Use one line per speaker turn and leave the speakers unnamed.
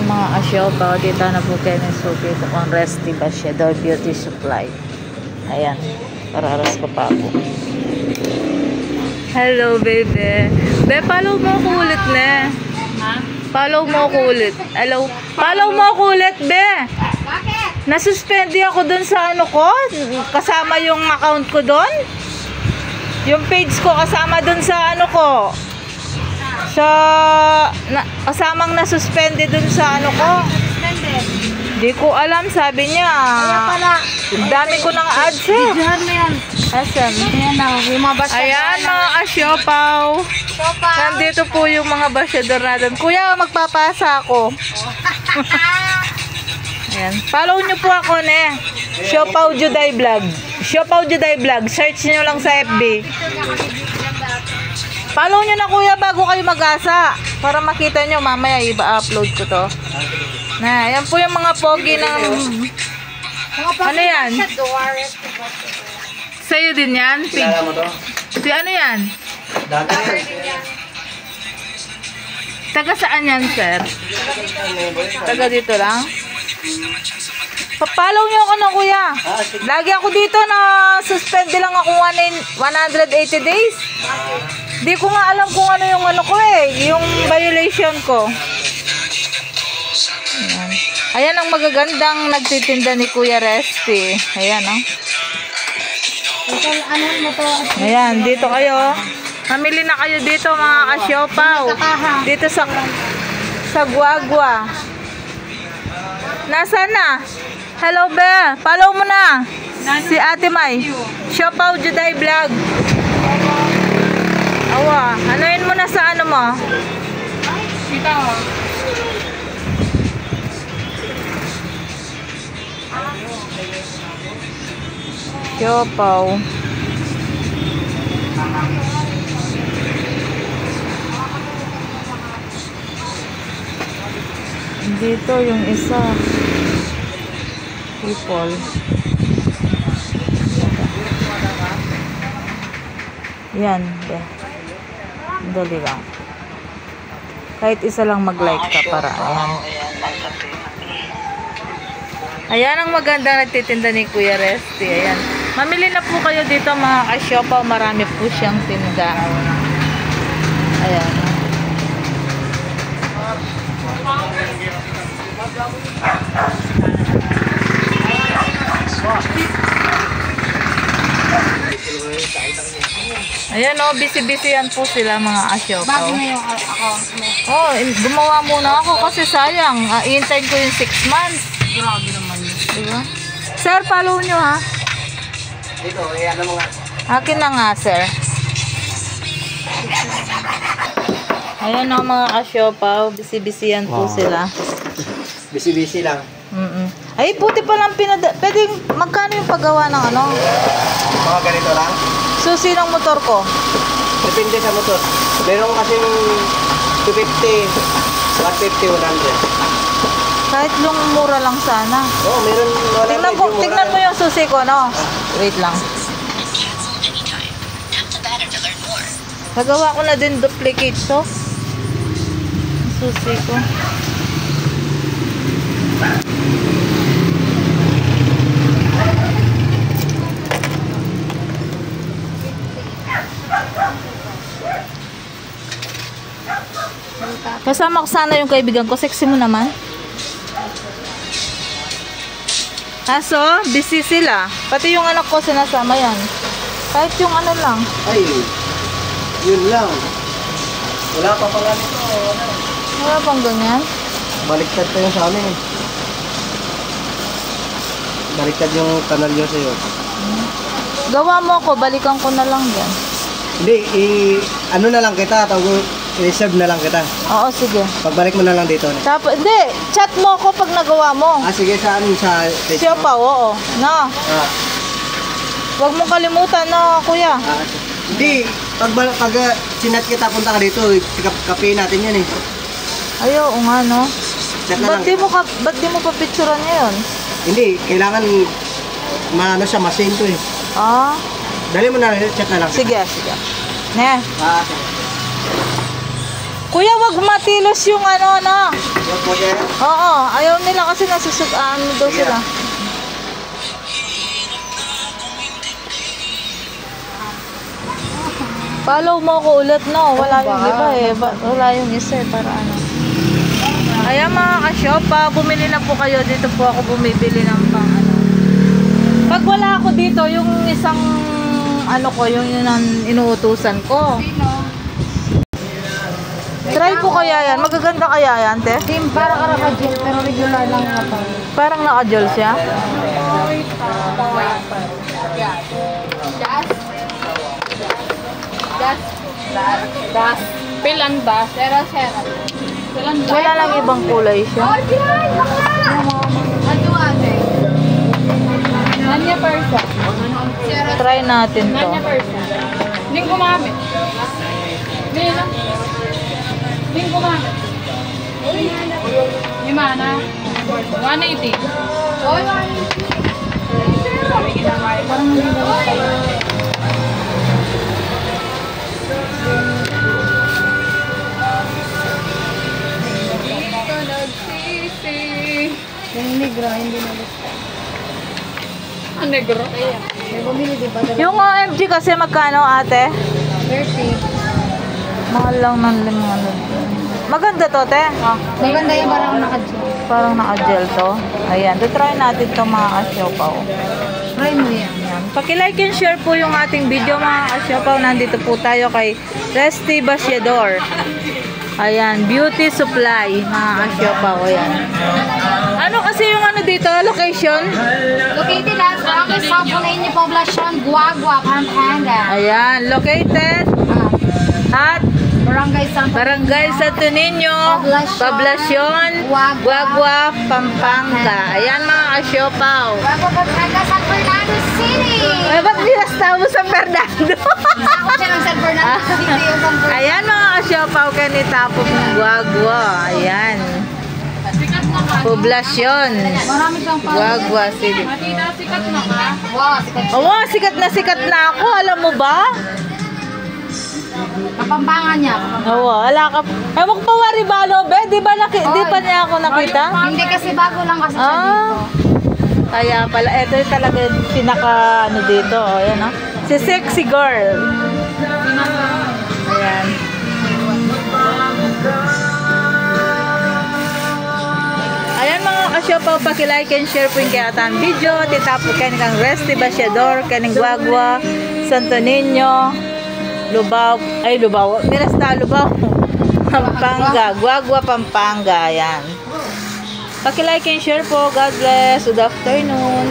mga asyopa, dito na po kayo ng suki ito kung Resty Basiador Beauty Supply. Ayan, pararas ko pa ako. Hello baby. Be, follow mo ako ulit ne. Ha? Follow mo ako ulit. Hello. Follow mo ako ulit, be. Bakit? Nasuspende ako dun sa ano ko. Kasama yung account ko dun. Yung page ko kasama dun sa ano ko. Kasamang nasuspende dun sa ano ko. Di ko alam, sabi niya.
Kaya pala.
Dami ko ng ads eh.
Diyan mo yan.
Asan?
Ayan na, lumabas ka.
Ayan mga asyopaw. Nandito po yung mga basyador natin. Kuya, magpapasa ako. Ayan. Follow nyo po ako ne. Siopaw Juday Vlog. Siopaw Juday Vlog. Search nyo lang sa FB. Follow nyo na kuya bago kayo mag-asa. Para makita nyo mamaya iba-upload ko to. Na, yan po yung mga pogi ng... Ano yan? Sa'yo din yan?
Kilala mo to?
Si ano yan?
Dati.
Taga saan yan, sir? Taga dito lang? Papalaw nyo ako na, kuya. Lagi ako dito na suspend lang ako 180 days. Di ko nga alam kung ano yung ano ko eh. Yung violation ko. Ayan. Ayan ang magagandang nagtitinda ni Kuya Resty. Ayan, oh. Ayan, dito kayo. Mamili na kayo dito mga kasyopaw. Dito sa Guagua. Nasaan na? Hello, be. Follow mo na. Si Ate May. Siopaw Juday Vlog. Awa, anuin mo na sa ano mo?
Kita mo.
Siopaw. Dito yung isa. People. Yan. Dali lang. Kahit isa lang mag-like ka para. Ayan. Ayan ang maganda nagtitinda ni Kuya Resty. Ayan. Mamili na po kayo dito mga kasyopa. Marami po siyang tinda. Ayan. Ayan o, busy-busy yan po sila mga asyopa.
Bago na yung account mo.
Oh, gumawa muna ako kasi sayang. Iintayin ko yung 6 months.
Grabe naman yun.
Diba? Sir, follow nyo ha.
Dito, ano mo nga.
Akin na nga, sir. Ayan o mga asyopa. Busy-busy yan po sila.
Busy-busy lang.
Ay, puti pa lang pwedeng magkano yung paggawa ng ano?
Mga ganito lang.
Susi ng motor ko.
Depende sa motor. Meron kasing 250, 150, 100.
Kahit yung mura lang sana.
Oo, meron.
Tingnan mo yung susi ko, no? Wait lang. Nagawa ko na din duplicate to. Susi ko. Kasama ko sana yung kaibigan ko. Sexy mo naman. Kaso, busy sila. Pati yung anak ko sinasama yan. Kahit yung ano lang.
Ay, yun lang. Wala pa pala nito.
Wala pang ganyan.
Baliktad pa yung sa amin eh. Baliktad yung kanal yun sa'yo.
Gawa mo ako, balikan ko na lang yan.
Hindi, ano na lang kita. I-reserve na lang kita.
Oo, sige.
Pagbalik mo na lang dito.
Tapos, hindi, chat mo ako pag nagawa mo.
Ah, sige, saan? Sa page
Siya
mo?
pa, oo. No. Huwag mong kalimutan, no, kuya.
Hindi, pag sinat kita, punta ka dito, kape natin yan eh.
Ayaw, nga, no.
Chat na lang.
Ba't di mo pa picturean ngayon?
Hindi, kailangan maano siya, masin to eh.
Ah,
Dali mo na, chat na lang.
sige, sige. Ne.
Ah, sige.
Kuya, wag matilos yung ano, no?
Yan po yan.
Oo, ayaw nila kasi nasusugaan daw sila. Follow mo ako ulit, no? Wala yung iba eh. Wala yung isa eh, para ano. Ayan mga ka-shopa, bumili na po kayo. Dito po ako bumibili ng pang ano. Pag wala ako dito, yung isang ano ko, yung ang inuutusan ko. Try ko kaya yan. Magaganda kaya yan, te?
Team, para karakajil, pero regular lang na to.
Parang naka-gel siya.
Das. Pilan das. Sera. Pilan das.
Wala lang ibang kulay siya.
Ano ate? Nanya person.
Try natin to.
Nanya person. Hindi gumamit. Hindi lang. Hindi gumamit. Gimana? 180. Oy, 180. Parang yung negro, hindi na gusto. Ang negro? May bumili, di ba?
Yung OMG kasi magkano, ate?
30.
Mahal lang ng 500. Maganda to, te.
Maganda yung parang naka-gel.
Parang naka-gel to. Ayan, try natin to mga ka-siopaw.
Try mo yan.
Paki-like and share po yung ating video mga ka-siopaw. Nandito po tayo kay Resty Basiador. Ayan, beauty supply mga ka-siopaw. Ayan. Ano kasi yung ano dito, location?
Located at Barangay San Paulinho Poblacion, Guagua, Pampanga.
Ayan, located at Barangay Santo Niño, Poblacion, Guagua, Pampanga. Ayan mga ka-siopaw.
Guagua, Pampanga, San Fernando City.
Ay, ba't binasta mo sa Fernando?
Ako siya ng San Fernando City. Yung San Fernando.
Ayan mga ka-siopaw, kanitapos ng Guagua. Ayan. Poblacion.
Marami siyang pa.
Guagua City.
Matita, sikat na ka? Wow, sikat.
Oo, sikat na ako. Alam mo ba?
Kapampangan niya.
Oo, wala ka. Ewan pa Waribalo, be. Di ba niya ako nakita?
Hindi kasi bago lang kasi siya dito.
Kaya pala, ito yung talaga yung pinaka ano dito. O, yan o. Si Sexy Girl. Ayan. Ayan mga ka-siopaw, paki-like and share po yung kaya atang video. Titapo kayo kang Resty Basiador, kaning Guagua, Santo Niño, Lubao, Mirasta, Lubao, Pampanga, Guagua, Pampanga. Ayan. Paki-like and share po. God bless. Good afternoon.